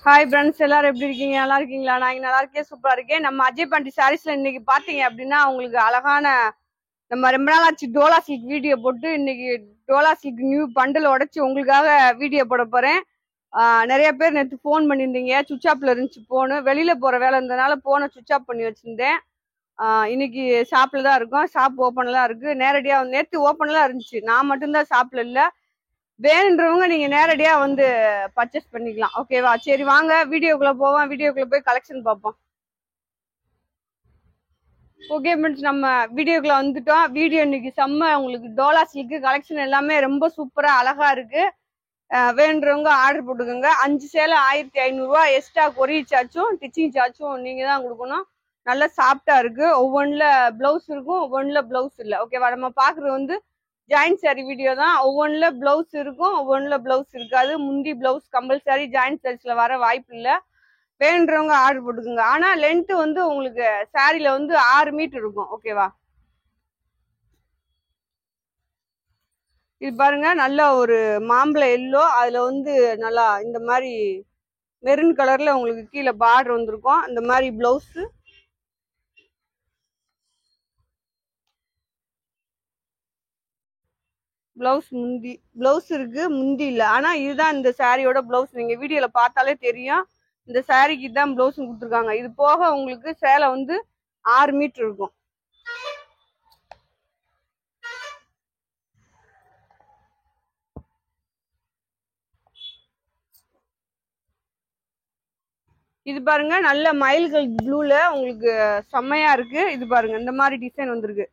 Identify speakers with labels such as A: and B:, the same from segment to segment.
A: Hi friends, எல்லாரும் எப்படி இருக்கீங்க? நல்லா இருக்கீங்களா? நான் இங்க நல்லா இருக்கேன், சூப்பரா இருக்கேன். நம்ம அஜய் பாண்டி சாரீஸ்ல இன்னைக்கு பாத்தீங்க அப்படின்னா உங்களுக்கு அழகான நம்ம ரொம்ப நாள் ஆச்சு டோலா சில்க் வீடியோ போட்டு. இன்னைக்கு டோலா சில்க் நியூ பண்டில் உடைச்சு உங்களுக்காக வீடியோ போட போறேன். நிறைய பேர் நேற்று ஃபோன் பண்ணியிருந்தீங்க. சுவிச் ஆப்ல இருந்துச்சு போனு, வெளியில போற வேலை இருந்ததுனால போனை சுவிச் ஆஃப் பண்ணி வச்சிருந்தேன். இன்னைக்கு ஷாப்ல தான் இருக்கும், ஷாப் ஓப்பன்ல தான் இருக்கு. நேரடியா நேற்று ஓப்பன்ல தான் இருந்துச்சு, நான் மட்டும்தான் ஷாப்ல இல்ல. வேணுன்றவங்க நீங்க நேரடியா வந்து பர்ச்சேஸ் பண்ணிக்கலாம், ஓகேவா? சரி வாங்க வீடியோக்குள்ள போவோம். வீடியோக்குள்ள போய் கலெக்ஷன் பார்ப்போம். ஓகே ஃப்ரெண்ட்ஸ், நம்ம வீடியோக்குள்ள வந்துட்டோம். வீடியோ இன்னைக்கு செம்ம. உங்களுக்கு டோலா சில்க் கலெக்ஷன் எல்லாமே ரொம்ப சூப்பரா அழகா இருக்கு. வேணுன்றவங்க ஆர்டர் போட்டுக்கோங்க. 5 சேலை 1500 ரூபா. எக்ஸ்ட்ரா கொரியர் சார்ஜும் டிச்சிங் சார்ஜும் நீங்க தான் கொடுக்கணும். நல்லா சாஃப்டா இருக்கு. ஒவ்வொன்றுல பிளவுஸ் இருக்கும், ஒவ்வொன்றுல பிளவுஸ் இல்லை, ஓகேவா? நம்ம பாக்குறது வந்து ஜாயிண்ட் சாரி வீடியோ தான். ஒவ்வொன்றுல பிளவுஸ் இருக்கும், ஒவ்வொன்றுல பிளவுஸ் இருக்காது. முந்தி பிளவுஸ் கம்பல்சரி ஜாயிண்ட் சாரீஸ்ல வர வாய்ப்பு இல்லை. வேணுன்றவங்க ஆர்டர் போட்டுக்கோங்க. ஆனா லென்த் வந்து உங்களுக்கு சாரில வந்து 6 மீட்டர் இருக்கும், ஓகேவா? இது பாருங்க, நல்ல ஒரு மாம்பழ எல்லோ, அதுல வந்து நல்லா இந்த மாதிரி மெரூன் கலர்ல உங்களுக்கு கீழே பார்டர் வந்திருக்கும். இந்த மாதிரி பிளவுஸ், முந்தி பிளவுஸ் இருக்கு, முந்தி இல்ல. ஆனா இதுதான் இந்த சாரியோட பிளவுஸ். நீங்க வீடியோல பார்த்தாலே தெரியும், இந்த சாரிக்கு தான் பிளவுஸ் கொடுத்துருக்காங்க. இது போக உங்களுக்கு சேலை வந்து 6 மீட்டர் இருக்கும். இது பாருங்க, நல்ல மயில்கள் ப்ளூல உங்களுக்கு செம்மையா இருக்கு. இது பாருங்க, இந்த மாதிரி டிசைன் வந்திருக்கு.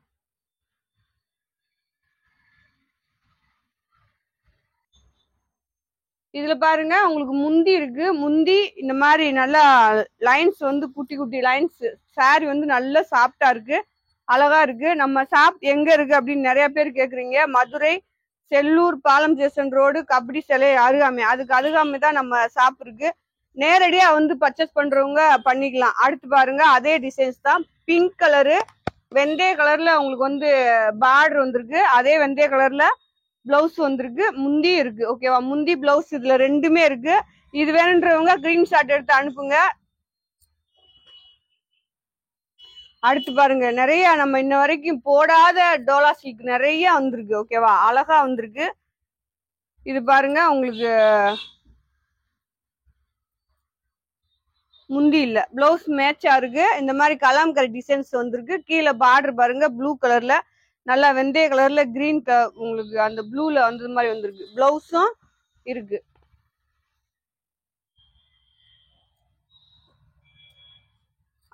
A: இதுல பாருங்க உங்களுக்கு முந்தி இருக்கு. முந்தி இந்த மாதிரி நல்லா லைன்ஸ் வந்து குட்டி குட்டி லைன்ஸ். சாரி வந்து நல்ல சாஃப்டா இருக்கு, அழகா இருக்கு. நம்ம ஷாப் எங்க இருக்கு அப்படின்னு நிறைய பேர் கேக்குறீங்க. மதுரை செல்லூர் பாலம் ஜேசன் ரோடு கபடி சிலை அருகாமை, அதுக்கு அருகாமை தான் நம்ம ஷாப் இருக்கு. நேரடியா வந்து பர்ச்சேஸ் பண்றவங்க பண்ணிக்கலாம். அடுத்து பாருங்க, அதே டிசைன்ஸ் தான். பிங்க் கலரு வெந்தய கலர்ல உங்களுக்கு வந்து பார்டர் வந்திருக்கு. அதே வெந்தய கலர்ல பிளவுஸ் வந்திருக்கு, முந்தி இருக்கு, ஓகேவா? முந்தி பிளவுஸ் இதுல ரெண்டுமே இருக்கு. இது வேணுன்றவங்க ஸ்கிரீன்ஷாட் எடுத்து அனுப்புங்க. அடுத்து பாருங்க, நிறைய நம்ம இன்ன வரைக்கும் போடாத டோலா சில்க் நிறைய வந்திருக்கு, ஓகேவா? அழகா வந்திருக்கு. இது பாருங்க, உங்களுக்கு முந்தி இல்ல, பிளவுஸ் மேட்சா இருக்கு. இந்த மாதிரி கலாம்கரி டிசைன்ஸ் வந்திருக்கு. கீழே பார்டர் பாருங்க, ப்ளூ கலர்ல நல்லா வெந்தய கலர்ல கிரீன் உங்களுக்கு அந்த ப்ளூல வந்தது மாதிரி வந்திருக்கு. பிளவுஸும் இருக்கு.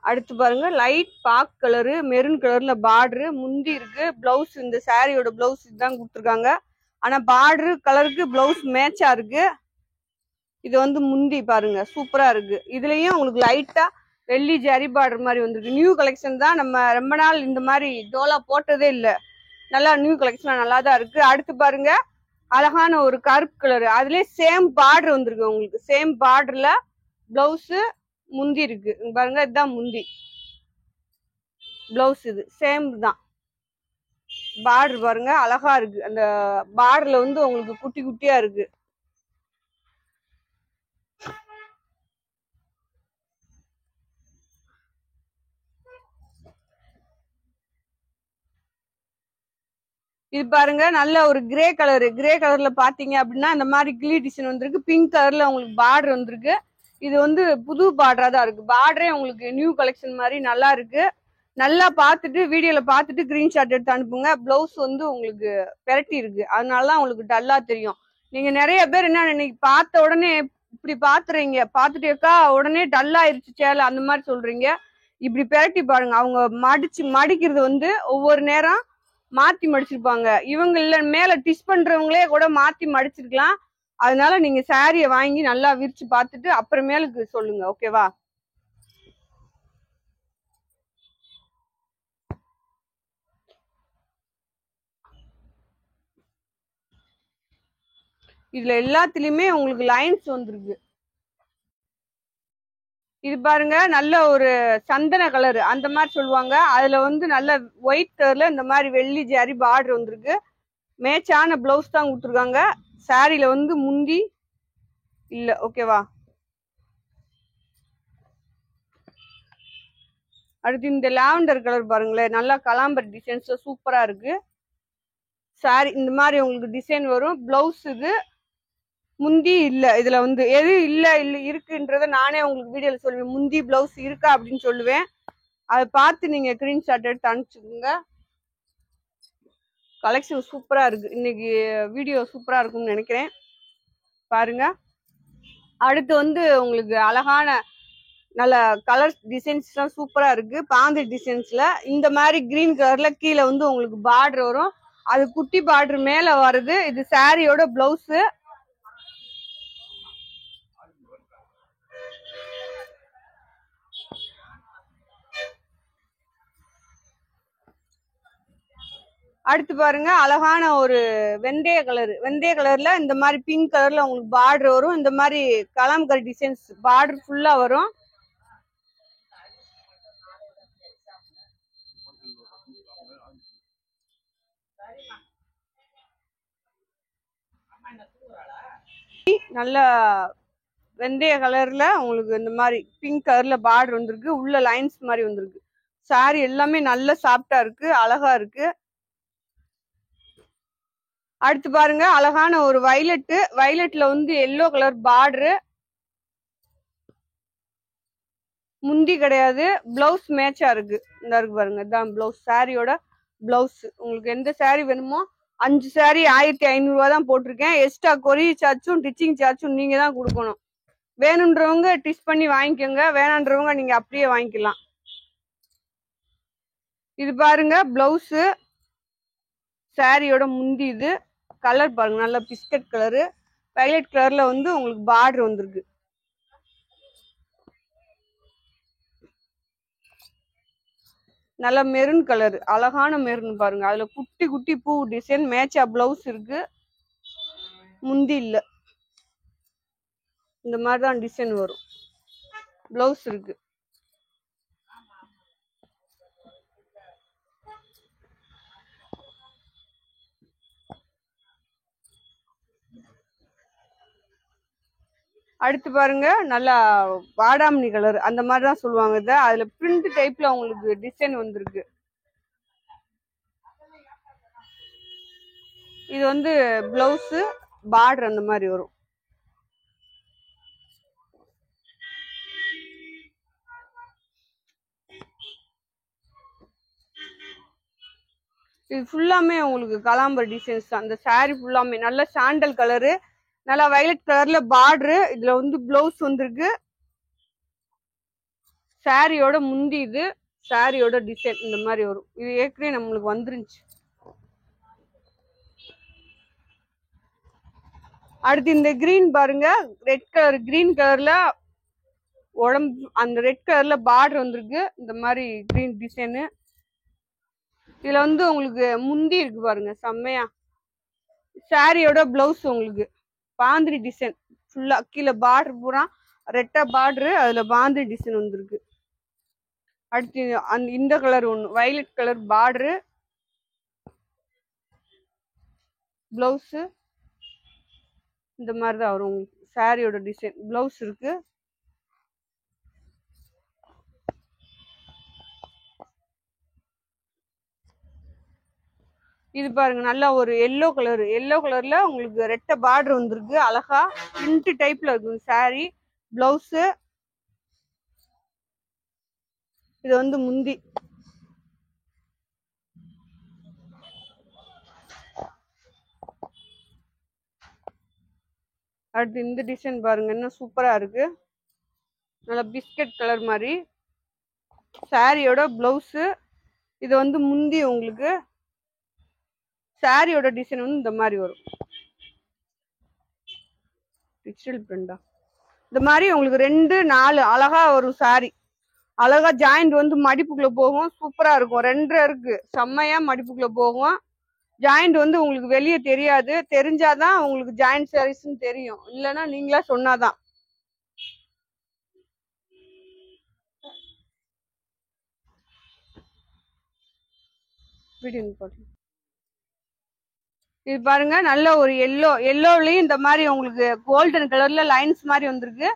A: அடுத்து பாருங்க, லைட் பாக் கலரு மெரூன் கலர்ல பார்டரு, முந்தி இருக்கு. பிளவுஸ் இந்த சாரியோட பிளவுஸ் இதுதான் கொடுத்துருக்காங்க. ஆனா பார்டரு கலருக்கு பிளவுஸ் மேட்சா இருக்கு. இது வந்து முந்தி பாருங்க, சூப்பரா இருக்கு. இதுலயும் உங்களுக்கு லைட்டா வெள்ளி ஜரி பார்டர் மாதிரி வந்திருக்கு. நியூ கலெக்ஷன் தான். நம்ம ரொம்ப நாள் இந்த மாதிரி டோலா போட்டதே இல்லை. நல்லா நியூ கலெக்ஷன் நல்லா தான் இருக்கு. அடுத்து பாருங்க, அழகான ஒரு கருப்பு கலர், அதுலயே சேம் பார்டர் வந்திருக்கு. உங்களுக்கு சேம் பார்டர்ல பிளவுஸ் முந்தி இருக்கு பாருங்க. இதுதான் முந்தி பிளவுஸ், இது சேம் தான். பார்டர் பாருங்க, அழகா இருக்கு. அந்த பார்டர்ல வந்து உங்களுக்கு குட்டி குட்டியா இருக்கு. இது பாருங்க, நல்ல ஒரு கிரே கலரு. கிரே கலர்ல பாத்தீங்க அப்படின்னா இந்த மாதிரி கிளி டிசைன் வந்திருக்கு. பிங்க் கலர்ல உங்களுக்கு பார்டர் வந்திருக்கு. இது வந்து புது பார்டரா தான் இருக்கு. பார்டரே உங்களுக்கு நியூ கலெக்ஷன் மாதிரி நல்லா இருக்கு. நல்லா பார்த்துட்டு வீடியோல பார்த்துட்டு ஸ்கிரீன்ஷாட் எடுத்து அனுப்புங்க. பிளவுஸ் வந்து உங்களுக்கு பெரட்டி இருக்கு, அதனாலதான் உங்களுக்கு டல்லா தெரியும். நீங்க நிறைய பேர் என்ன இன்னைக்கு பார்த்த உடனே இப்படி பாத்துறீங்க, பார்த்துட்டேக்கா உடனே டல்லா ஆயிருச்சு சேலை அந்த மாதிரி சொல்றீங்க. இப்படி பெரட்டி பாருங்க. அவங்க மடிக்கிறது வந்து ஒவ்வொரு நேரம் மாத்தி மடிச்சிருப்பாங்க. இவங்க இல்ல, மேல டிஷ் பண்றவங்களே கூட மாத்தி மடிச்சிருக்கலாம். அதனால நீங்க சாரிய வாங்கி நல்லா விரிச்சு பார்த்துட்டு அப்புறமேலுக்கு சொல்லுங்க, ஓகேவா? இதுல எல்லாத்துலயுமே உங்களுக்கு லைன்ஸ் வந்திருக்கு. இது பாருங்க, நல்ல ஒரு சந்தன கலர் அந்த மாதிரி சொல்லுவாங்க. அதுல வந்து நல்ல ஒயிட் கலர்ல இந்த மாதிரி வெள்ளி ஜரி பார்டர் வந்திருக்கு. மேட்சான பிளவுஸ் தான் கொடுத்துருக்காங்க. சாரியில வந்து முந்தி இல்ல, ஓகேவா? அடுத்து இந்த லாவெண்டர் கலர் பாருங்களேன், நல்லா கலாம்பர் டிசைன்ஸ்ல சூப்பரா இருக்கு. சாரி இந்த மாதிரி உங்களுக்கு டிசைன் வரும். பிளவுஸுக்கு முந்தி இல்ல, இதுல வந்து எது இல்ல இருக்குன்றத நானே உங்களுக்கு வீடியோல சொல்லுவேன். முந்தி பிளவுஸ் இருக்கா அப்படின்னு சொல்லுவேன். அதை பார்த்து நீங்க ஸ்கிரீன்ஷாட் எடுத்து அனுப்பிச்சுக்கோங்க. கலெக்ஷன் சூப்பரா இருக்கு. இன்னைக்கு வீடியோ சூப்பரா இருக்கும்னு நினைக்கிறேன். பாருங்க. அடுத்து வந்து உங்களுக்கு அழகான நல்ல கலர் டிசைன்ஸ் எல்லாம் சூப்பரா இருக்கு. பாந்தி டிசைன்ஸ்ல இந்த மாதிரி கிரீன் கலர்ல கீழே வந்து உங்களுக்கு பார்டர் வரும். அது குட்டி பார்டர் மேல வருது. இது சாரியோட பிளவுஸ். அடுத்து பாருங்க அழகான ஒரு வெந்தய கலர்ல இந்த மாதிரி பிங்க் கலர்ல உங்களுக்கு பார்டர் வரும். இந்த மாதிரி கலாம்கரி டிசைன்ஸ் பார்டர் ஃபுல்லா வரும். நல்ல வெந்தய கலர்ல உங்களுக்கு இந்த மாதிரி பிங்க் கலர்ல பார்டர் வந்திருக்கு. உள்ள லைன்ஸ் மாதிரி வந்திருக்கு. சாரி எல்லாமே நல்ல சாஃப்டா இருக்கு, அழகா இருக்கு. அடுத்து பாருங்க அழகான ஒரு வயலட்ல வந்து எல்லோ கலர் பார்டரு. முந்தி கிடையாது, பிளவுஸ் மேட்சா இருக்கு. இந்த இருக்கு பாருங்க, இதான் பிளவுஸ். சாரியோட பிளவுஸ். உங்களுக்கு எந்த சாரி வேணுமோ 5 சாரி 1500 ரூபா தான் போட்டிருக்கேன். எக்ஸ்ட்ரா கொரியர் சார்ஜும் டிச்சிங் சார்ஜும் நீங்க தான் கொடுக்கணும். வேணுன்றவங்க டிச் பண்ணி வாங்கிக்கோங்க, வேணான்றவங்க நீங்க அப்படியே வாங்கிக்கலாம். இது பாருங்க பிளவுஸ், சாரியோட முந்தி. இது கலர் பாருங்க, நல்ல பிஸ்கட் கலரு, வயலட் கலர்ல வந்து உங்களுக்கு பார்டர் வந்திருக்கு. நல்ல மெரூன் கலர், அழகான மெரூன் பாருங்க. அதுல குட்டி குட்டி பூ டிசைன் மேட்சா பிளவுஸ் இருக்கு. முந்தி இல்ல, இந்த மாதிரிதான் டிசைன் வரும். பிளவுஸ் இருக்கு. அடுத்து பாருங்க நல்லா வாடாமணி கலர், அந்த மாதிரிதான் சொல்லுவாங்க. இத அதுல பிரிண்ட் டைப்ல உங்களுக்கு டிசைன் வந்திருக்கு. இது வந்து பிளவுஸ் பார்டர் அந்த மாதிரி வரும். இது ஃபுல்லாமே உங்களுக்கு கலாம்பர் டிசைன்ஸ் தான். அந்த சாரி ஃபுல்லாமே நல்ல சாண்டல் கலரு, நல்லா வயலட் கலர்ல பார்டரு. இதுல வந்து பிளவுஸ் வந்திருக்கு. சாரியோட முந்தி. இது சாரியோட டிசைன் இந்த மாதிரி வரும். இது ஏற்கனவே நம்மளுக்கு வந்துருந்துச்சு. அடுத்து இந்த கிரீன் பாருங்க, ரெட் கலர், கிரீன் கலர்ல உடம்பு அந்த ரெட் கலர்ல பார்டர் வந்திருக்கு. இந்த மாதிரி கிரீன் டிசைனு. இதுல வந்து உங்களுக்கு முந்தி இருக்கு பாருங்க, செம்மையா. சாரியோட பிளவுஸ் உங்களுக்கு பாந்திரி டிசைன் ஃபுல்லா, கீழே பார்டர் பூரா ரெட்டா பார்டரு, அதுல பாந்திரி டிசைன் வந்திருக்கு. அடுத்து இந்த கலர் ஒண்ணு வயலட் கலர் பார்டரு, பிளவுஸ் இந்த மாதிரிதான் வரும் உங்களுக்கு. சாரியோட டிசைன் பிளவுஸ் இருக்கு. இது பாருங்க நல்லா ஒரு எல்லோ கலர்ல உங்களுக்கு ரெட்ட பார்டர் வந்திருக்கு. அழகா பிரிண்ட் டைப்ல இருக்கு சாரி. பிளவுஸ் இது வந்து முந்தி. அடுத்து இந்த டிசைன் பாருங்க, என்ன சூப்பரா இருக்கு. நல்ல பிஸ்கட் கலர் மாதிரி. சாரியோட பிளவுஸ் இது வந்து முந்தி. உங்களுக்கு சாரியோட டிசைன் வந்து இந்த மாதிரி வரும். டிஜிட்டல் பிரிண்டா இந்த மாதிரி உங்களுக்கு 2 4 அழகா வரும் சாரி. அழகா ஜாயிண்ட் வந்து மடிப்புக்குள்ள போகும். சூப்பரா இருக்கும். 2 இருக்கு, செம்மையா மடிப்புக்குள்ள போகும். ஜாயிண்ட் வந்து உங்களுக்கு வெளியே தெரியாது. தெரிஞ்சாதான் உங்களுக்கு ஜாயிண்ட் சாரீஸ்ன்னு தெரியும், இல்லைன்னா நீங்களா சொன்னாதான். இது பாருங்க நல்ல ஒரு எல்லோலயும் இந்த மாதிரி உங்களுக்கு கோல்டன் கலர்ல லைன்ஸ் மாதிரி வந்திருக்கு.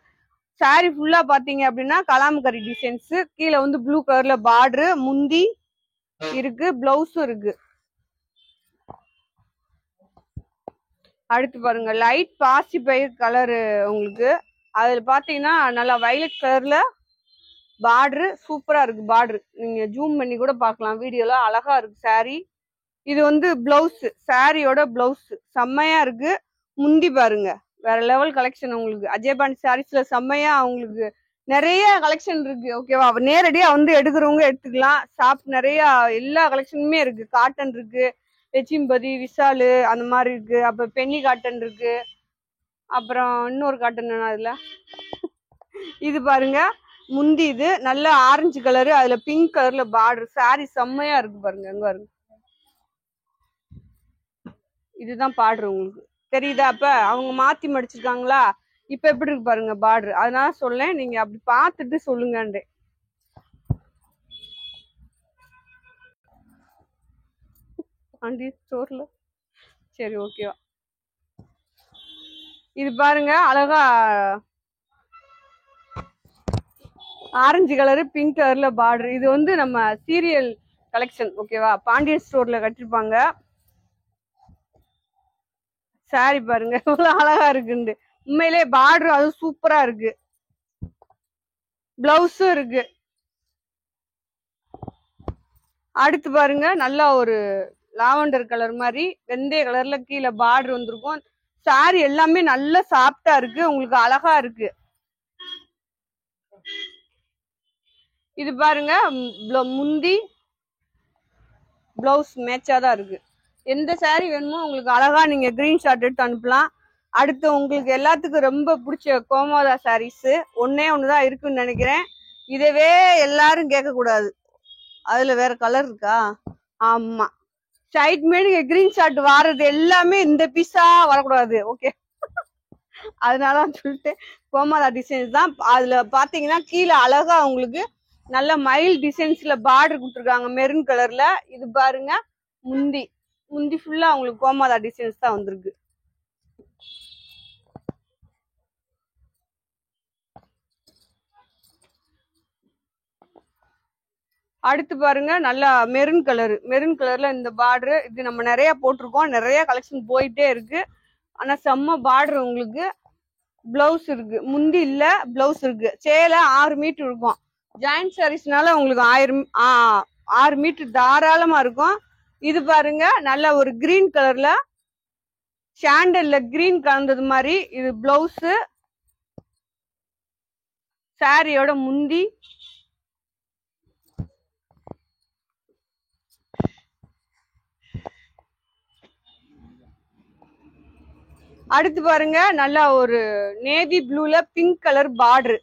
A: சாரி ஃபுல்லா பாத்தீங்க அப்படின்னா கலாம்கரி டிசைன்ஸ், கீழே வந்து ப்ளூ கலர்ல பார்டரு, முந்தி இருக்கு, பிளவுஸும் இருக்கு. அடுத்து பாருங்க லைட் பாசி பயிர் கலரு உங்களுக்கு, அதுல பாத்தீங்கன்னா நல்லா வயலட் கலர்ல பார்டரு சூப்பரா இருக்கு. பார்டரு நீங்க ஜூம் பண்ணி கூட பாக்கலாம், வீடியோல அழகா இருக்கு சாரி. இது வந்து பிளவுஸ், சாரியோட பிளவுஸ் செம்மையா இருக்கு. முந்தி பாருங்க வேற லெவல் கலெக்ஷன் உங்களுக்கு. அஜயபாண்டி சாரீஸ்ல செம்மையா உங்களுக்கு நிறைய கலெக்ஷன் இருக்கு. ஓகேவா, நேரடியா வந்து எடுக்கிறவங்க எடுத்துக்கலாம். ஷாப் நிறைய எல்லா கலெக்ஷனுமே இருக்கு. காட்டன் இருக்கு, லட்சுமிபதி, விஷாலு அந்த மாதிரி இருக்கு. அப்ப பென்னி காட்டன் இருக்கு. அப்புறம் இன்னொரு காட்டன் அதுல இது பாருங்க முந்தி, இது நல்ல ஆரஞ்சு கலரு, அதுல பிங்க் கலர்ல பார்டர். சாரி செம்மையா இருக்கு பாருங்க. எங்க பாருங்க, இதுதான் பார்டர் உங்களுக்கு தெரியுதா? அப்ப அவங்க மாத்தி மடிச்சிருக்காங்களா, இப்ப எப்படி இருக்கு பாருங்க பார்டர். அதனால சொல்லேன், நீங்க அப்படி பார்த்துட்டு சொல்லுங்கன்றே. ஆண்டி ஸ்டோர்ல சரி ஓகேவா. இது பாருங்க அழகா ஆரஞ்சு கலரு பிங்க் கலர்ல பார்டர். இது வந்து நம்ம சீரியல் கலெக்ஷன். ஓகேவா, பாண்டியன் ஸ்டோர்ல கட்டிருப்பாங்க. சாரி பாருங்க எவ்வளவு அழகா இருக்குண்டு. உண்மையிலே பார்டர் அது சூப்பரா இருக்கு. பிளவுஸும் இருக்கு. அடுத்து பாருங்க நல்லா ஒரு லாவெண்டர் கலர் மாதிரி வெந்தய கலர்ல கீழே பார்டர் வந்திருக்கும். சாரி எல்லாமே நல்லா சாஃப்டா இருக்கு, உங்களுக்கு அழகா இருக்கு. இது பாருங்க முந்தி பிளவுஸ் மேட்சா தான் இருக்கு. எந்த சாரி வேணுமோ உங்களுக்கு அழகா நீங்க கிரீன் ஷாட் எடுத்து அனுப்பலாம். அடுத்து உங்களுக்கு எல்லாத்துக்கும் ரொம்ப பிடிச்ச கோமாதா சாரீஸ் ஒன்னே ஒண்ணுதான் இருக்குன்னு நினைக்கிறேன். இதவே எல்லாரும் கேட்க கூடாது, அதுல வேற கலர் இருக்கா? ஆமா, சைட் மேடு கிரீன் ஷாட் வாரது எல்லாமே இந்த பீஸா வரக்கூடாது. ஓகே, அதனால சொல்லிட்டு கோமாதா டிசைன்ஸ் தான். அதுல பாத்தீங்கன்னா கீழே அழகா உங்களுக்கு நல்ல மயில் டிசைன்ஸ்ல பார்டர் கொடுத்துருக்காங்க மெரூன் கலர்ல. இது பாருங்க முந்தி, முந்தி ஃபுல்லா உங்களுக்கு கோமாதா டிசைன்ஸ் தான் வந்திருக்கு. அடுத்து பாருங்க நல்லா மெரூன் கலரு, மெரூன் கலர்ல இந்த பார்டரு. இது நம்ம நிறைய போட்டிருக்கோம், நிறைய கலெக்ஷன் போயிட்டே இருக்கு. ஆனா செம்ம பார்டர் உங்களுக்கு. பிளவுஸ் இருக்கு, முந்தி இல்ல பிளவுஸ் இருக்கு. சேல 6 மீட்டர் இருக்கும். ஜாயிண்ட் சாரீஸ்னால உங்களுக்கு 6 மீட்டர் தாராளமா இருக்கும். இது பாருங்க நல்ல ஒரு கிரீன் கலர்ல சாண்டல்ல கிரீன் கலந்தது மாதிரி. இது பிளவுஸ், சாரியோட முந்தி. அடுத்து பாருங்க நல்லா ஒரு நேவி ப்ளூல பிங்க் கலர் பார்டர்,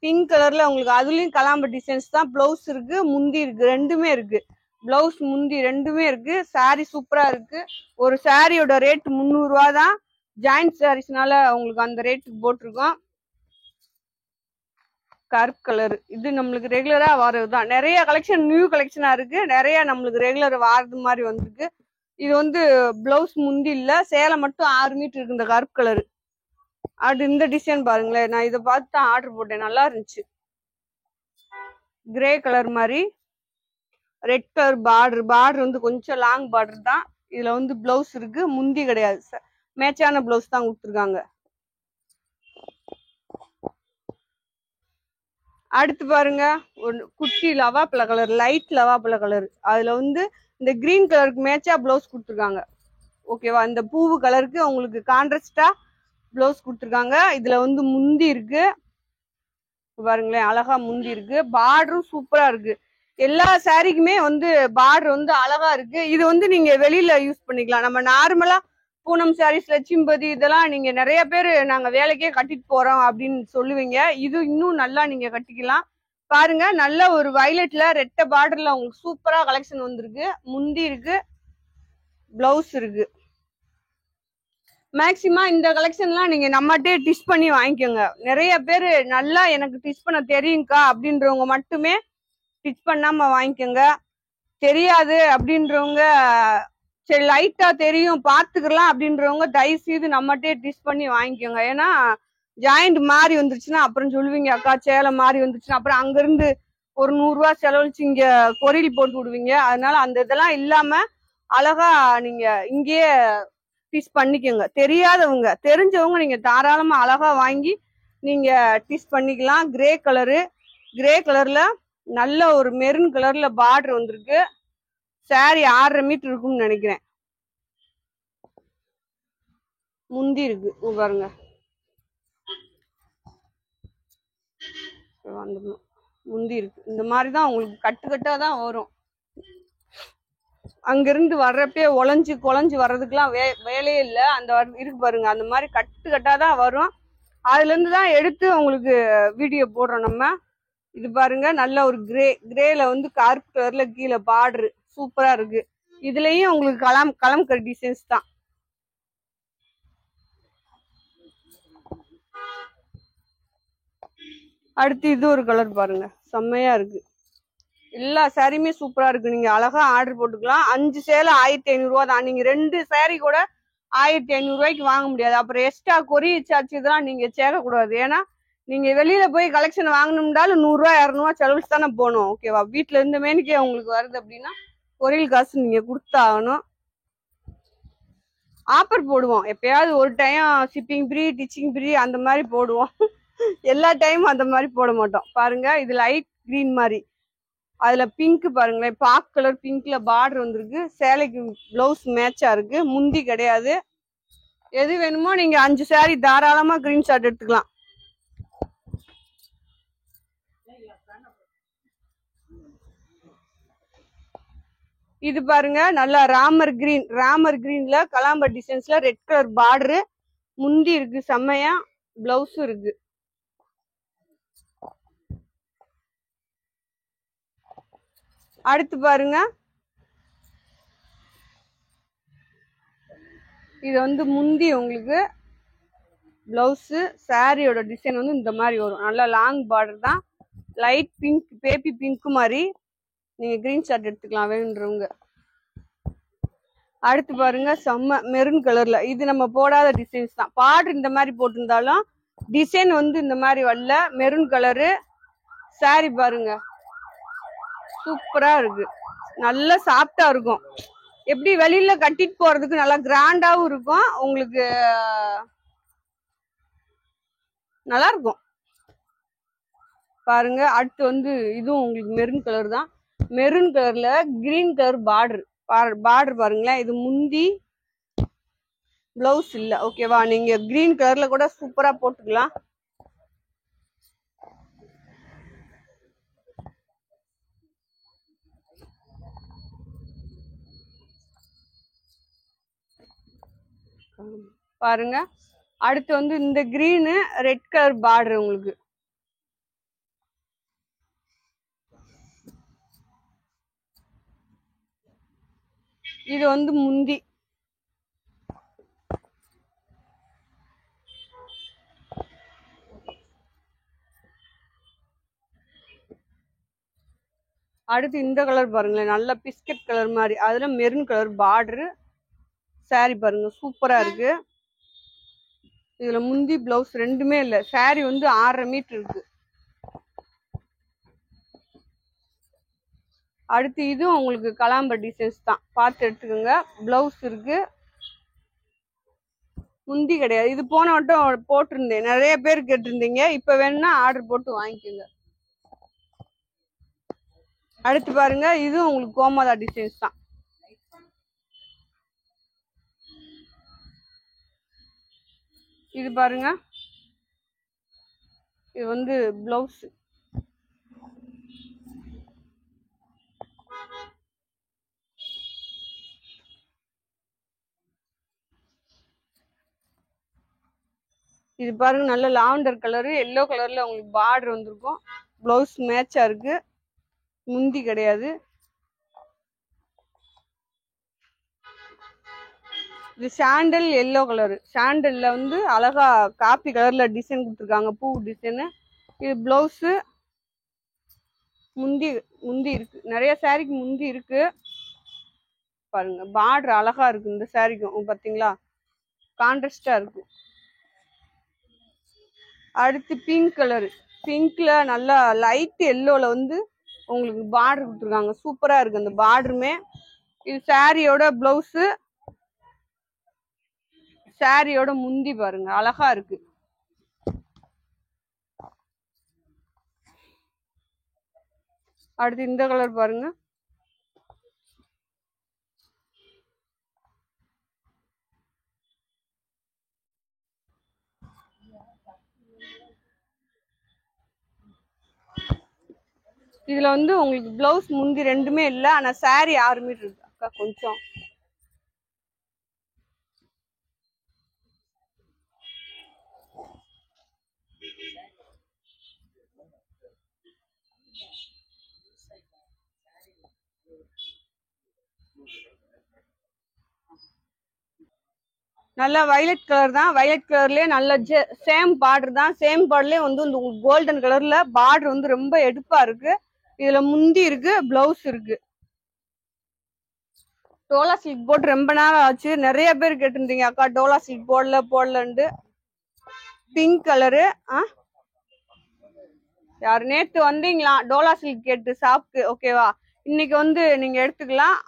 A: பிங்க் கலர்ல உங்களுக்கு அதுலயும் கலாம்பர் டிசைன்ஸ் தான். பிளவுஸ் இருக்கு, முந்தி இருக்கு, ரெண்டுமே இருக்கு. பிளவுஸ் முந்தி ரெண்டுமே இருக்கு. சாரி சூப்பரா இருக்கு. ஒரு சாரியோட ரேட் 300 ரூபா தான். ஜாயிண்ட் சாரீஸ்னால உங்களுக்கு அந்த ரேட்டுக்கு போட்டிருக்கோம். கருப்பு கலர், இது நம்மளுக்கு ரெகுலரா வரதுதான். நிறைய கலெக்ஷன் நியூ கலெக்ஷனா இருக்கு, நிறைய நம்மளுக்கு ரெகுலர் வாரது மாதிரி வந்திருக்கு. இது வந்து பிளவுஸ் முந்தி இல்ல, சேலை மட்டும் 6 மீட்டர் இருக்கு இந்த கருப்பு கலரு. அது இந்த டிசைன் பாருங்களேன், நான் இதை பார்த்து தான் ஆர்டர் போட்டேன், நல்லா இருந்துச்சு. கிரே கலர் மாதிரி ரெட் கலர் பார்டர், பார்டர் வந்து கொஞ்சம் லாங் பார்டர் தான். இதுல வந்து பிளவுஸ் இருக்கு, முந்தி கிடையாது, மேட்சான பிளவுஸ் தான் கொடுத்துருக்காங்க. அடுத்து பாருங்க ஒரு குட்டி லவாப்பழ கலர், லைட் லவாப்பழ கலர். அதுல வந்து இந்த கிரீன் கலருக்கு மேட்சா பிளவுஸ் கொடுத்துருக்காங்க. ஓகேவா, இந்த பூவு கலருக்கு உங்களுக்கு கான்ட்ராஸ்டா பிளவுஸ் கொடுத்துருக்காங்க. இதுல வந்து முந்தி இருக்கு பாருங்களேன், அழகா முந்தி இருக்கு. பார்டரும் சூப்பரா இருக்கு. எல்லா சாரிக்குமே வந்து பார்டர் வந்து அழகா இருக்கு. இது வந்து நீங்க வெளியில யூஸ் பண்ணிக்கலாம். நம்ம நார்மலா பூனம் சாரீஸ், லட்சுமிபதி இதெல்லாம் நீங்க நிறைய பேர் நாங்க வேலைக்கே கட்டிட்டு போறோம் அப்படின்னு சொல்லுவீங்க. இது இன்னும் நல்லா நீங்க கட்டிக்கலாம். பாருங்க நல்ல ஒரு வயலட்ல ரெட்ட பார்டர்ல உங்களுக்கு சூப்பரா கலெக்ஷன் வந்திருக்கு. முந்தி இருக்கு, பிளவுஸ் இருக்கு. மேக்சிமம் இந்த கலெக்ஷன்லாம் நீங்க நம்மகிட்டே டிஷ் பண்ணி வாங்கிக்கோங்க. நிறைய பேர் நல்லா எனக்கு டிஷ் பண்ண தெரியுங்கக்கா அப்படின்றவங்க மட்டுமே டிச் பண்ணாம வாங்கிக்கோங்க. தெரியாது அப்படின்றவங்க, சரி லைட்டா தெரியும் பார்த்துக்கலாம் அப்படின்றவங்க தயவு செய்து நம்மகிட்டே டிஷ் பண்ணி வாங்கிக்கோங்க. ஏன்னா ஜாயிண்ட் மாறி வந்துருச்சுன்னா அப்புறம் சொல்லுவீங்க அக்கா சேலை மாறி வந்துருச்சுன்னா அப்புறம் அங்கிருந்து ஒரு 100 ரூபா செலவழிச்சு இங்க கொரியல் போட்டு விடுவீங்க. அதனால அந்த இதெல்லாம் இல்லாம அழகா நீங்க இங்கேயே ஸ்டிச் பண்ணிக்கோங்க. தெரியாதவங்க, தெரிஞ்சவங்க நீங்க தாராளமா அழகா வாங்கி நீங்க ஸ்டிச் பண்ணிக்கலாம். கிரே கலர்ல நல்ல ஒரு மெரூன் கலர்ல பார்டர் வந்திருக்கு. சாரி 6.5 மீட்டர் இருக்கும்னு நினைக்கிறேன். முந்தி இருக்கு பாருங்க. வந்துடணும். முந்தி இருக்கு. இந்த மாதிரிதான் உங்களுக்கு கட்டுக்கட்டா தான் வரும். அங்கிருந்து வர்றப்பே குழஞ்சு வர்றதுக்கெல்லாம் வேலையே இல்லை. அந்த இருக்கு பாருங்க, அந்த மாதிரி கட்டாதான் வரும். அதுல இருந்து தான் எடுத்து உங்களுக்கு வீடியோ போடுறோம் நம்ம. இது பாருங்க, நல்ல ஒரு கிரேல வந்து கருப்பு கலர்ல கீழே பார்டர் சூப்பரா இருக்கு. இதுலயும் உங்களுக்கு கலம்கரி டிசைன்ஸ் தான். அடுத்து இது ஒரு கலர் பாருங்க, செம்மையா இருக்கு. எல்லா சாரியுமே சூப்பரா இருக்கு. நீங்க அழகா ஆர்டர் போட்டுக்கலாம். 5 சேலை 1500 ரூபா தான். நீங்க 2 சாரி கூட 1500 ரூபாய்க்கு வாங்க முடியாது. அப்புறம் எக்ஸ்ட்ரா கொரியர் சார்ஜ் இதெல்லாம் நீங்க சேர்க்கக்கூடாது. ஏன்னா நீங்க வெளியில போய் கலெக்ஷன் வாங்கணும்னாலும் 100 ரூபா 200 ரூபா செலவுச்சு தானே போகணும். ஓகேவா? வீட்டுல இருந்து மேனிக்கே உங்களுக்கு வருது அப்படின்னா கொரியல் காசு நீங்க கொடுத்தாகணும். ஆஃபர் போடுவோம் எப்பயாவது ஒரு time, shipping free, ditching free அந்த மாதிரி போடுவோம். எல்லா டைமும் அந்த மாதிரி போட மாட்டோம். பாருங்க, இது லைட் கிரீன் மாதிரி, அதுல பிங்க் பாருங்களேன், பாக் கலர் பிங்க்ல பார்டர் வந்திருக்கு. சேலைக்கு பிளவுஸ் மேட்சா இருக்கு. முந்தி கிடையாது. எது வேணுமோ நீங்க 5 சாரி தாராளமா ஸ்கிரீன்ஷாட் எடுத்துக்கலாம். இது பாருங்க, நல்லா ராமர் கிரீன்ல கலாம்பர் டிசைன்ஸ்ல ரெட் கலர் பார்டரு. முந்தி இருக்கு செம்மையா, பிளவுஸும் இருக்கு. அடுத்து பாருங்க, இது வந்து முந்தி உங்களுக்கு பிளவுஸ். சாரியோட டிசைன் வந்து இந்த மாதிரி வரும். நல்லா லாங் பார்டர் தான். லைட் பிங்க், பேபி பிங்க் மாதிரி. நீங்க ஸ்கிரீன்ஷாட் எடுத்துக்கலாம் வேணுன்றவங்க. அடுத்து பாருங்க, செம்ம மெரூன் கலர்ல, இது நம்ம போடாத டிசைன்ஸ் தான். பார்டர் இந்த மாதிரி போட்டிருந்தாலும் டிசைன் வந்து இந்த மாதிரி வரல. மெரூன் கலரு சாரி பாருங்க, சூப்பரா இருக்கு. நல்லா சாஃப்டா இருக்கும். எப்படி வெளியில கட்டிட்டு போறதுக்கு நல்லா கிராண்டாவும் இருக்கும். உங்களுக்கு நல்லா இருக்கும் பாருங்க. அடுத்து வந்து இதுவும் உங்களுக்கு மெரூன் கலர் தான். மெரூன் கலர்ல கிரீன் கலர் பார்டர் பாருங்களேன். இது முந்தி, பிளவுஸ் இல்ல. ஓகேவா? நீங்க கிரீன் கலர்ல கூட சூப்பரா போட்டுக்கலாம். பாருங்க, அடுத்து வந்து இந்த கிரீனு ரெட் கலர் பார்டர் உங்களுக்கு. இது வந்து முந்தி. அடுத்து இந்த கலர் பாருங்களேன், நல்ல பிஸ்கட் கலர் மாதிரி, அதுல மெரூன் கலர் பார்டரு. சாரி பாருங்க, சூப்பரா இருக்கு. இதுல முந்தி பிளவுஸ் ரெண்டுமே இல்ல. சாரி வந்து 6.5 மீட்டர் இருக்கு. அடுத்து இதுவும் உங்களுக்கு கலாம்பர் டிசைன்ஸ் தான், பார்த்து எடுத்துக்கோங்க. பிளவுஸ் இருக்கு, முந்தி கிடையாது. இது போன வட்டம் போட்டிருந்தேன், நிறைய பேர் கேட்டிருந்தீங்க. இப்ப வேணும்னா ஆர்டர் போட்டு வாங்கிக்கோங்க. அடுத்து பாருங்க, இதுவும் உங்களுக்கு கோமாதா டிசைன்ஸ் தான். இது பாருங்க, இது வந்து பிளவுஸ். இது பாருங்க, நல்ல லாவெண்டர் கலரு, எல்லோ கலர்ல உங்களுக்கு பார்டர் வந்திருக்கும். பிளவுஸ் மேட்சா இருக்கு. முந்தி கிடையாது. இது சாண்டல் எல்லோ கலரு. சாண்டல்ல வந்து அழகா காப்பி கலர்ல டிசைன் கொடுத்துருக்காங்க, பூ டிசைனு. இது பிளவுஸு. முந்தி இருக்கு. நிறைய சாரிக்கு முந்தி இருக்கு பாருங்க. பார்டர் அழகா இருக்கு இந்த சாரிக்கும். பாத்தீங்களா? கான்ட்ராஸ்டா இருக்கு. அடுத்து பிங்க் கலரு, பிங்க்ல நல்லா லைட் எல்லோல வந்து உங்களுக்கு பார்டர் கொடுத்துருக்காங்க. சூப்பரா இருக்கு அந்த பார்டருமே. இது சாரியோட பிளவுஸ், சாரியோட முந்தி பாருங்க அழகா இருக்கு. அடுத்து இந்த கலர் பாருங்க, இதுல வந்து உங்களுக்கு பிளவுஸ் முந்தி ரெண்டுமே இல்ல, ஆனா சாரி 6 மீட்டர் இருக்கு அக்கா. கொஞ்சம் நல்லா வயலட் கலர் தான், வயலட் கலர்லயே நல்ல சேம் பார்டர் தான், சேம் பார்டர்லயே வந்து உங்களுக்கு கோல்டன் கலர்ல பார்டர் வந்து ரொம்ப எடுப்பா இருக்கு. இதுல முந்தி இருக்கு, பிளவுஸ் இருக்கு. டோலா சில்க் போட்டு ரொம்ப நேரம் ஆச்சு, நிறைய பேர் கேட்டிருந்தீங்க அக்கா டோலா சில்க் போடலன்ட்டு. பிங்க் கலரு, யாரு நேத்து வந்தீங்களா டோலா சில்க் கேட்டு ஷாப்க்கு, ஓகேவா? இன்னைக்கு வந்து நீங்க எடுத்துக்கலாம்.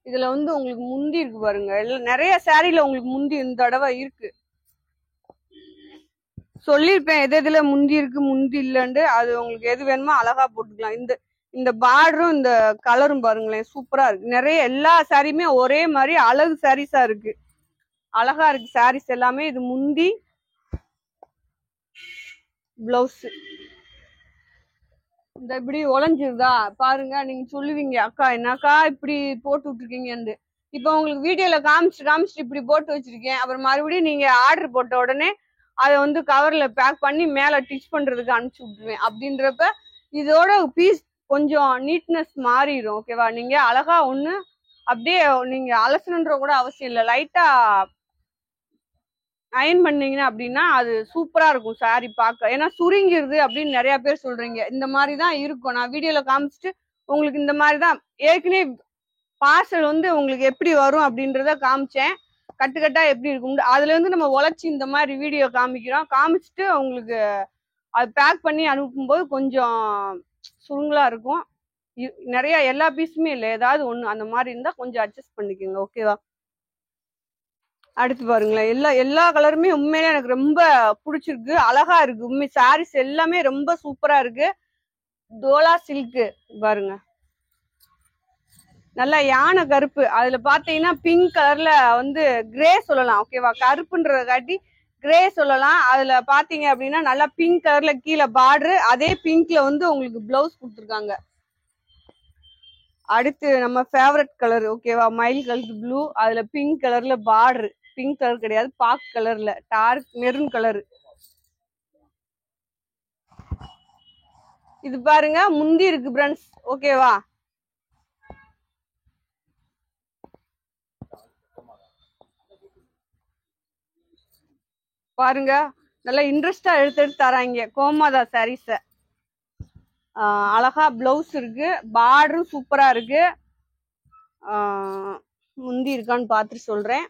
A: இதுல வந்து உங்களுக்கு முந்தி இருக்கு பாருங்க, நிறைய சாரில உங்களுக்கு முந்தி இந்த தடவை இருக்கு. சொல்லிருப்பேன் எது எதுல முந்தி இருக்கு முந்தி இல்லன்ட்டு. அது உங்களுக்கு எது வேணுமோ அழகா போட்டுக்கலாம். இந்த பார்டரும் இந்த கலரும் பாருங்களேன், சூப்பரா இருக்கு. நிறைய எல்லா சாரியுமே ஒரே மாதிரி அழகு சாரீஸா இருக்கு, அழகா இருக்கு சாரீஸ் எல்லாமே. இது முந்தி, பிளவுஸ் இந்த இப்படி உழைஞ்சிருதா பாருங்க. நீங்க சொல்லுவீங்க அக்கா என்னக்கா இப்படி போட்டு விட்டுருக்கீங்கன்னு. இப்ப உங்களுக்கு வீடியோல காமிச்சிட்டு இப்படி போட்டு வச்சிருக்கேன். அப்புறம் மறுபடியும் நீங்க ஆர்டர் போட்ட உடனே அதை வந்து கவர்ல பேக் பண்ணி மேல டிச் பண்றதுக்கு அனுப்பிச்சு விட்டுருவேன். அப்படின்றப்ப இதோட பீஸ் கொஞ்சம் நீட்னஸ் மாறிடும், ஓகேவா? நீங்க அழகா ஒண்ணு அப்படியே நீங்க அலசணுன்ற கூட அவசியம் இல்லை, லைட்டா அயன் பண்ணீங்கன்னா அப்படின்னா அது சூப்பரா இருக்கும் சாரி பார்க்க. ஏன்னா சுருங்கிருது அப்படின்னு நிறைய பேர் சொல்றீங்க. இந்த மாதிரிதான் இருக்கும். நான் வீடியோல காமிச்சிட்டு உங்களுக்கு இந்த மாதிரிதான் ஏற்கனவே பார்சல் வந்து உங்களுக்கு எப்படி வரும் அப்படின்றத காமிச்சேன், கட்டுக்கட்டா எப்படி இருக்கும். அதுல இருந்து நம்ம உழைச்சி இந்த மாதிரி வீடியோ காமிக்கிறோம். காமிச்சிட்டு உங்களுக்கு அது பேக் பண்ணி அனுப்பும்போது கொஞ்சம் சுருங்கலா இருக்கும். நிறைய எல்லா பீஸுமே இல்லை, ஏதாவது ஒண்ணு அந்த மாதிரி இருந்தா கொஞ்சம் அட்ஜஸ்ட் பண்ணிக்கோங்க, ஓகேவா? அடுத்து பாருங்களேன், எல்லா கலருமே உண்மையிலே எனக்கு ரொம்ப பிடிச்சிருக்கு, அழகா இருக்கு. உண்மை சாரீஸ் எல்லாமே ரொம்ப சூப்பரா இருக்கு. டோலா சில்க் பாருங்க, நல்லா யானை கருப்பு. அதுல பாத்தீங்கன்னா பிங்க் கலர்ல வந்து கிரே சொல்லலாம், ஓகேவா? கருப்புன்றத காட்டி கிரே சொல்லலாம். அதுல பாத்தீங்க அப்படின்னா நல்லா பிங்க் கலர்ல கீழே பார்டரு, அதே பிங்க்ல வந்து உங்களுக்கு பிளவுஸ் கொடுத்துருக்காங்க. அடுத்து நம்ம ஃபேவரட் கலர், ஓகேவா? மயில் கலர் ப்ளூ, அதுல பிங்க் கலர்ல பார்டரு, பிங்க் கலர் கிடையாது பாக் கலர்ல டார்க் மெரூன் கலர். இது பாருங்க முந்தி இருக்கு ஃப்ரெண்ட்ஸ், ஓகேவா? பாருங்க நல்லா இன்ட்ரெஸ்டா எடுத்து தராங்க கோமாதா சாரீஸ. அழகா பிளவுஸ் இருக்கு, பார்டரும் சூப்பரா இருக்கு. முந்தி இருக்கான்னு பார்த்துட்டு சொல்றேன்.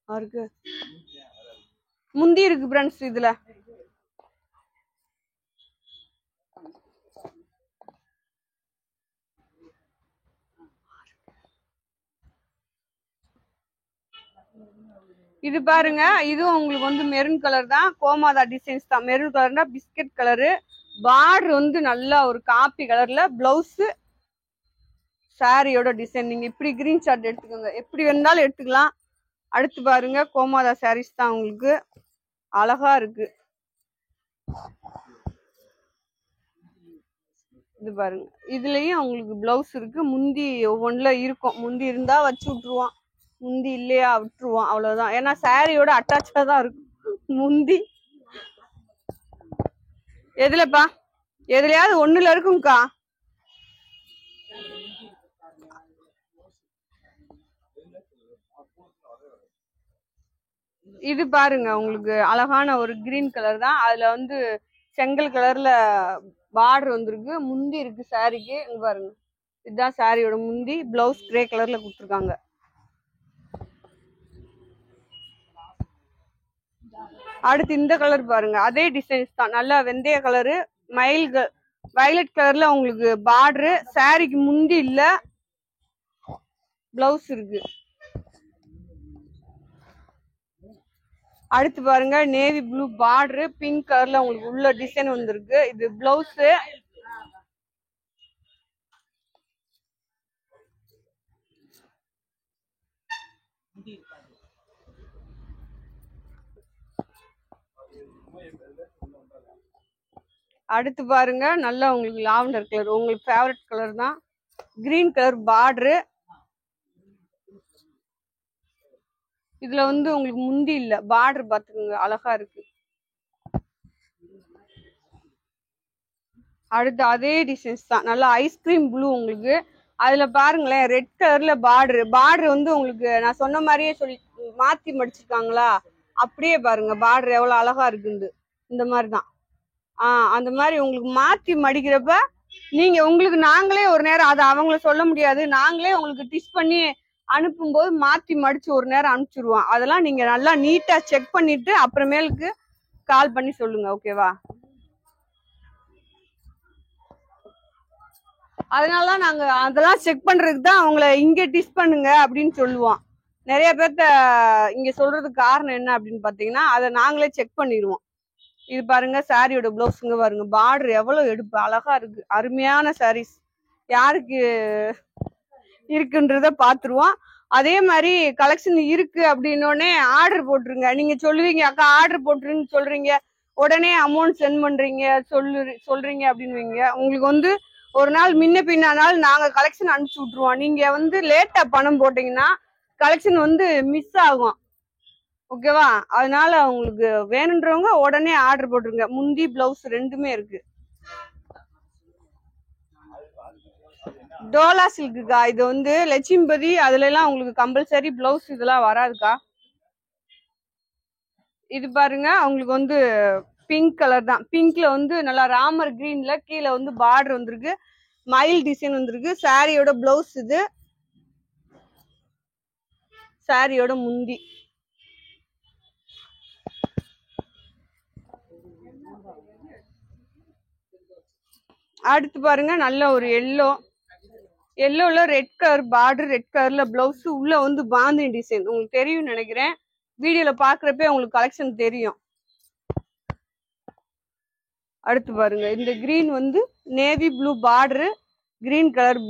A: இருக்கு முந்தி இருக்கு ஃப்ரெண்ட்ஸ். இதுல இது பாருங்க, இதுவும் உங்களுக்கு வந்து மெரூன் கலர் தான், கோமாதா டிசைன்ஸ் தான். மெரூன் கலர்னா பிஸ்கட் கலரு, பார்டர் வந்து நல்லா ஒரு காப்பி கலர்ல, பிளவுஸ் சாரியோட டிசைன். நீங்க இப்படி கிரீன் ஷாட் எடுத்துக்கோங்க, எப்படி வேணாலும் எடுத்துக்கலாம். அடுத்து பாருங்க கோமாதா சாரீஸ் தான், உங்களுக்கு அழகா இருக்கு. இது பாருங்க, இதுலயும் உங்களுக்கு பிளவுஸ் இருக்கு, முந்தி ஒவ்வொன்றுல இருக்கும். முந்தி இருந்தா வச்சு விட்டுருவான், முந்தி இல்லையா விட்டுருவான், அவ்வளவுதான். ஏன்னா சாரியோட அட்டாச்சா தான் இருக்கும் முந்தி. எதுலப்பா எதுலயாவது ஒண்ணுல இருக்கும்க்கா. இது பாருங்க உங்களுக்கு அழகான ஒரு கிரீன் கலர் தான், அதுல வந்து செங்கல் கலர்ல பார்டர் வந்துருக்கு, முந்தி இருக்கு சாரிக்கு. இங்க பாருங்க, இதுதான் சாரியோட முந்தி, பிளவுஸ் கிரே கலர்ல கொடுத்துருக்காங்க. அடுத்து இந்த கலர் பாருங்க, அதே டிசைன்ஸ் தான், நல்லா வெந்தய கலரு, வயலட் கலர்ல உங்களுக்கு பார்டரு, சாரிக்கு முந்தி இல்ல, பிளவுஸ் இருக்கு. அடுத்து பாருங்க நேவி ப்ளூ பார்டரு, பிங்க் கலர்ல உங்களுக்கு உள்ள டிசைன் வந்திருக்கு. இது பிளவுஸ். அடுத்து பாருங்க நல்லா உங்களுக்கு லாவெண்டர் கலர், உங்களுக்கு ஃபேவரட் கலர் தான், கிரீன் கலர் பார்டரு. இதுல வந்து உங்களுக்கு முந்தி இல்ல, பார்டர் பாத்துக்கோங்க அழகா இருக்கு. அடுத்து அதே டிசைன்ஸ் தான், நல்லா ஐஸ்கிரீம் ப்ளூ உங்களுக்கு. அதுல பாருங்களேன் ரெட் கலர்ல பார்டர் வந்து உங்களுக்கு நான் சொன்ன மாதிரியே சொல்லி மாத்தி மடிச்சிருக்காங்களா, அப்படியே பாருங்க பார்டர் எவ்வளவு அழகா இருக்குது. இந்த மாதிரிதான் அந்த மாதிரி உங்களுக்கு மாத்தி மடிக்கிறப்ப நீங்க உங்களுக்கு நாங்களே ஒரு நேரம், அது அவங்கள சொல்ல முடியாது, நாங்களே உங்களுக்கு டிச் பண்ணி அனுப்பும் போது மாத்தி மடிச்சு ஒரு நேரம் அனுப்பிச்சிருவோம். அதெல்லாம் நீங்க நல்லா நீட்டா செக் பண்ணிட்டு அப்புறமேலுக்கு கால் பண்ணி சொல்லுங்க, ஓகேவா? அதனாலதான் நாங்க அதெல்லாம் செக் பண்றதுக்கு தான் அவங்கள இங்க டிச் பண்ணுங்க அப்படின்னு சொல்லுவோம். நிறைய பேர்த்த இங்க சொல்றதுக்கு காரணம் என்ன அப்படின்னு பாத்தீங்கன்னா, அதை நாங்களே செக் பண்ணிடுவோம். இது பாருங்க சாரியோட பிளவுஸுங்க பாருங்க, பார்டர் எவ்வளவு எடுப்பு அழகா இருக்கு. அருமையான சாரீஸ் யாருக்கு இருக்குன்றத பாத்துருவோம். அதே மாதிரி கலெக்ஷன் இருக்கு அப்படின்னோடனே ஆர்டர் போட்டுருங்க. நீங்க சொல்லுவீங்க அக்கா ஆர்டர் போட்டுருன்னு சொல்றீங்க, உடனே அமௌண்ட் சென்ட் பண்றீங்க சொல்றீங்க அப்படின்னு. உங்களுக்கு வந்து ஒரு நாள் முன்ன பின்னானால் நாங்க கலெக்ஷன் அனுப்பிச்சு விட்டுருவோம். நீங்க வந்து லேட்டா பணம் போட்டீங்கன்னா கலெக்ஷன் வந்து மிஸ் ஆகும், ஓகேவா? அதனால உங்களுக்கு வேணுன்றவங்க உடனே ஆர்டர் போட்டுருங்க. முந்தி பிளவுஸ் ரெண்டுமே இருக்கு. டோலா சில்க்குக்கா, இது வந்து லட்சுமிபதி, அதுல எல்லாம் உங்களுக்கு கம்பல்சரி பிளவுஸ் இதெல்லாம் வராதுக்கா. இது பாருங்க உங்களுக்கு வந்து பிங்க் கலர் தான், பிங்க்ல வந்து நல்லா ராமர் கிரீன்ல கீழே வந்து பார்டர் வந்திருக்கு, மயில் டிசைன் வந்திருக்கு. சாரியோட பிளவுஸ் இது, சாரியோட முந்தி. அடுத்து பாருங்க நல்ல ஒரு எல்லோல ரெட் கலர் பார்டர், ரெட் கலர்ல பிளவுஸ், உள்ள வந்து பாந்தினி டிசைன். உங்களுக்கு தெரியும் நினைக்கிறேன், வீடியோல பாக்குறப்ப உங்களுக்கு கலெக்ஷன் தெரியும். அடுத்து பாருங்க இந்த கிரீன் வந்து navy blue border, green colour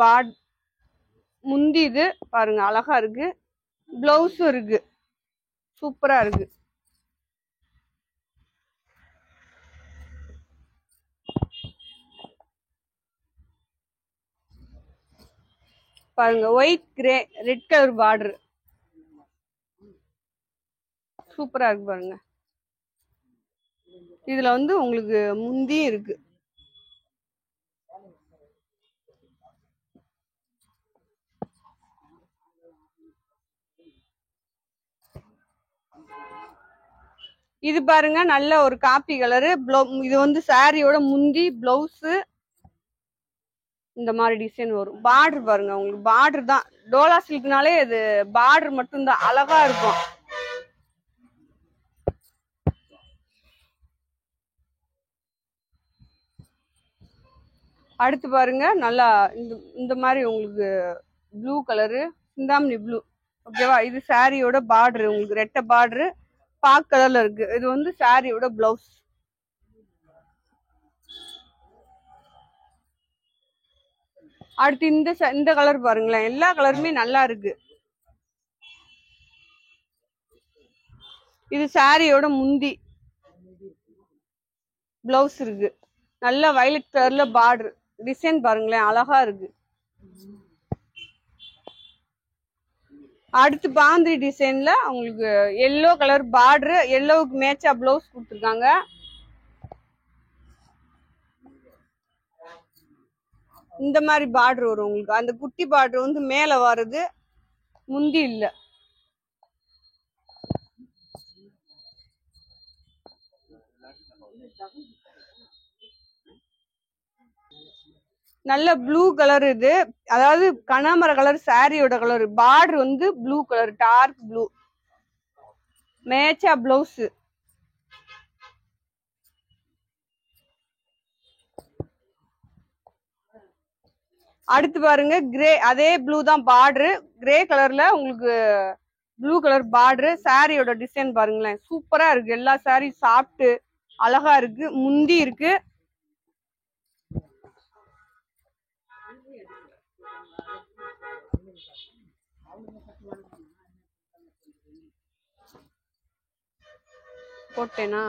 A: முந்தி. இது பாருங்க அழகா இருக்கு, பிளவுஸும் இருக்கு, சூப்பரா இருக்கு. பாருங்க white grey red colour border, சூப்பரா இருக்கு பாருங்க. இதுல வந்து உங்களுக்கு முந்தியும் இருக்கு. இது பாருங்க நல்ல ஒரு காப்பி கலரு, இது வந்து சாரியோட முந்தி, பிளவுஸ் இந்த மாதிரி டிசைன் வரும். பார்டர் பாருங்க உங்களுக்கு பார்டர் தான், டோலா சில்க்னாலே இது பார்டர் மட்டும்தான் அழகா இருக்கும். அடுத்து பாருங்க நல்லா இந்த மாதிரி உங்களுக்கு ப்ளூ கலரு, சிந்தாமணி ப்ளூ, ஓகேவா? இது சாரியோட பார்டர், உங்களுக்கு ரெட்டை பார்டரு பாக் கலர்ல இருக்கு. இது வந்து சாரியோட பிளவுஸ். அடுத்து இந்த கலர் பாருங்களேன், எல்லா கலருமே நல்லா இருக்கு. இது சாரியோட முந்தி, பிளவுஸ் இருக்கு, நல்ல வயலட் கலர்ல பார்டர் டிசைன் பாருங்களேன் அழகா இருக்கு. அடுத்து பாந்திரி டிசைன்ல உங்களுக்கு எல்லோ கலர் பார்டர், எல்லோவுக்கு மேட்சா பிளவுஸ் கொடுத்துருக்காங்க. இந்த மாதிரி பார்டர் வரும் உங்களுக்கு, அந்த குட்டி பார்டர் வந்து மேல வருது, முந்தி இல்ல. நல்ல ப்ளூ கலர், இது அதாவது கனமர கலர், சாரியோட கலர், பார்டர் வந்து ப்ளூ கலர், டார்க் ப்ளூ, மேட்சா பிளவுஸ். அடுத்து பாருங்க கிரே, அதே ப்ளூ தான் பார்டரு, கிரே கலர்ல உங்களுக்கு ப்ளூ கலர் பார்டரு. சாரியோட டிசைன் பாருங்களேன், சூப்பரா இருக்கு. எல்லா சாரி சாப்பிட்டு அழகா இருக்கு. முந்தி இருக்கு. போட்டேனா?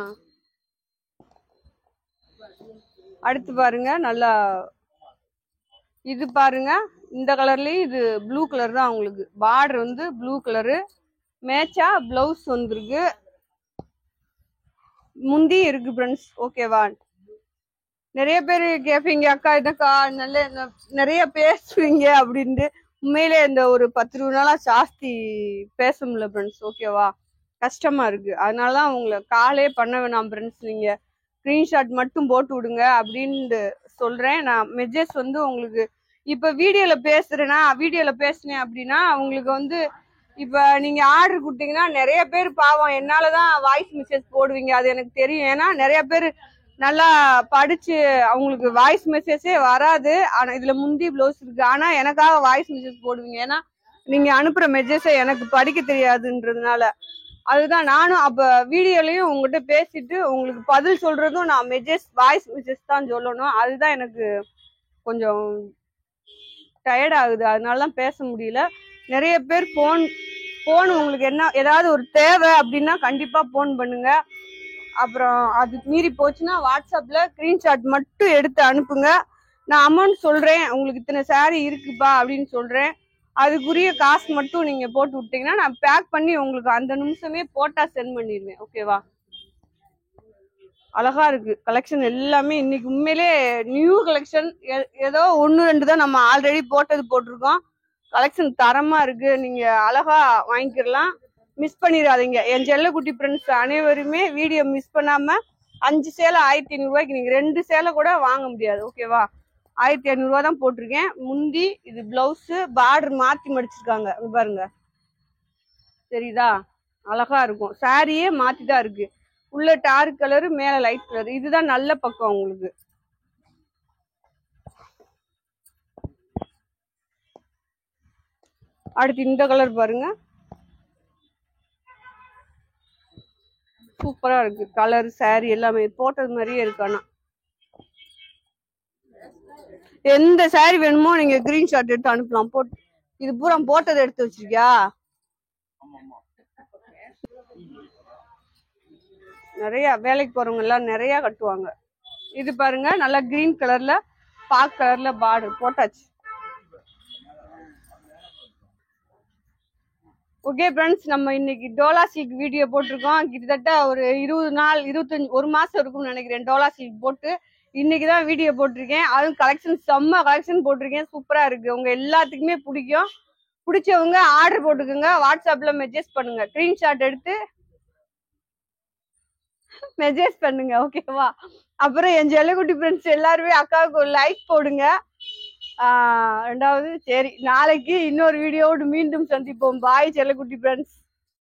A: அடுத்து பாருங்க நல்லா இது பாருங்க, இந்த கலர்லயும் இது ப்ளூ கலர் தான் உங்களுக்கு. பார்டர் வந்து ப்ளூ கலரு, மேட்சா பிளவுஸ் வந்துருக்கு, முந்தி இருக்கு ஃப்ரெண்ட்ஸ். ஓகேவா? நிறைய பேர் கேட்பீங்க, அக்கா இதக்கா நல்ல நிறைய பேசுவீங்க அப்படின்ட்டு. உண்மையிலே இந்த ஒரு 10-20 நாளா ஜாஸ்தி பேச முடியல ஃப்ரெண்ட்ஸ். ஓகேவா? கஷ்டமா இருக்கு. அதனாலதான் உங்களை காலே பண்ண வேணாம் ஃப்ரெண்ட்ஸ். நீங்க ஸ்கிரீன்ஷாட் மட்டும் போட்டு விடுங்க அப்படின்னு சொல்றேன். நான் மெசேஜ் வந்து உங்களுக்கு இப்ப வீடியோல பேசுனேன் அப்படின்னா உங்களுக்கு வந்து இப்ப நீங்க ஆர்டர் கொடுத்தீங்கன்னா நிறைய பேர் பாவம் என்னாலதான் வாய்ஸ் மெசேஜ் போடுவீங்க, அது எனக்கு தெரியும். ஏன்னா நிறைய பேர் நல்லா படிச்சு அவங்களுக்கு வாய்ஸ் மெசேஜே வராது. ஆனா இதுல முந்தி பிளவுஸ் இருக்கு, ஆனா எனக்காக வாய்ஸ் மெசேஜ் போடுவீங்க. ஏன்னா நீங்க அனுப்புற மெசேஜை எனக்கு படிக்க தெரியாதுன்றதுனால. அதுதான் நானும் அப்ப வீடியோலயும் உங்ககிட்ட பேசிட்டு உங்களுக்கு பதில் சொல்றதும் நான் வாய்ஸ் மெசேஜ் தான் சொல்லணும். அதுதான் எனக்கு கொஞ்சம் டயர்ட் ஆகுது, அதனாலதான் பேச முடியல. நிறைய பேர் போன் உங்களுக்கு என்ன ஏதாவது ஒரு தேவை அப்படின்னா கண்டிப்பா போன் பண்ணுங்க. அப்புறம் அது மீறி போச்சுன்னா வாட்ஸ்அப்ல ஸ்கிரீன்ஷாட் மட்டும் எடுத்து அனுப்புங்க. நான் அமௌண்ட் சொல்றேன், உங்களுக்கு இத்தனை சாரி இருக்குப்பா அப்படின்னு சொல்றேன். அதுக்குரிய காசு மட்டும் நீங்க போட்டு விட்டீங்கன்னா நான் பேக் பண்ணி உங்களுக்கு அந்த நிமிஷமே போட்டா சென்ட் பண்ணிடுவேன். ஓகேவா? அழகா இருக்கு கலெக்ஷன் எல்லாமே. இன்னைக்கு உண்மையிலே நியூ கலெக்ஷன். ஏதோ 1-2 தான் நம்ம ஆல்ரெடி போட்டிருக்கோம். கலெக்ஷன் தரமா இருக்கு, நீங்க அழகா வாங்கிக்கலாம். மிஸ் பண்ணிடாதீங்க. என் செல்லக்குட்டி ஃப்ரெண்ட்ஸ் அனைவருமே வீடியோ மிஸ் பண்ணாம 5 சேலை 1500 ரூபாய்க்கு நீங்க 2 சேலை கூட வாங்க முடியாது. ஓகேவா? 1500 ரூபா தான் போட்டிருக்கேன். முந்தி இது பிளவுஸ், பார்டர் மாத்தி மடிச்சிருக்காங்க பாருங்க, தெரியுதா? அழகா இருக்கும். சாரியே மாத்தி தான் இருக்கு. உள்ள டார்க் கலரு, மேல லைட் கலர். இதுதான் நல்ல பக்கம் உங்களுக்கு. அடுத்து இந்த கலர் பாருங்க, சூப்பரா இருக்கு. கலர் சாரி எல்லாமே போட்டது மாதிரியே இருக்கு. ஆனா எந்த சாரி வேணுமோ நீங்க ஸ்கிரீன்ஷாட் எடுத்து அனுப்பலாம். இது பூரா போட்டதை எடுத்து வச்சிருக்கியா? நிறைய வேலைக்கு போறவங்க எல்லாம் நிறைய கட்டுவாங்க. இது பாருங்க நல்லா கிரீன் கலர்ல பாக் கலர்ல பார்டர் போட்டாச்சு. ஓகே ஃப்ரெண்ட்ஸ், நம்ம இன்னைக்கு டோலா சில்க் வீடியோ போட்டிருக்கோம். கிட்டத்தட்ட ஒரு 20 நாள் 25 1 மாசம் இருக்கும்னு நினைக்கிறேன் டோலா சில்க் போட்டு. இன்னைக்குதான் வீடியோ போட்டிருக்கேன். அதுவும் கலெக்ஷன் செம்ம கலெக்ஷன் போட்டிருக்கேன். சூப்பரா இருக்கு, உங்க எல்லாத்துக்குமே பிடிக்கும். பிடிச்சவங்க ஆர்டர் போட்டுக்கோங்க. வாட்ஸ்அப்ல மெசேஜ் பண்ணுங்க, ஸ்கிரீன்ஷாட் எடுத்து மெசேஜ் பண்ணுங்க. ஓகேவா? அப்புறம் என் செல்லக்குட்டி ஃப்ரெண்ட்ஸ் எல்லாருமே அக்காவுக்கு ஒரு லைக் போடுங்க. ரெண்டாவது சரி, நாளைக்கு இன்னொரு வீடியோடு மீண்டும் சந்திப்போம். பாய் செல்லக்குட்டி ஃப்ரெண்ட்ஸ்.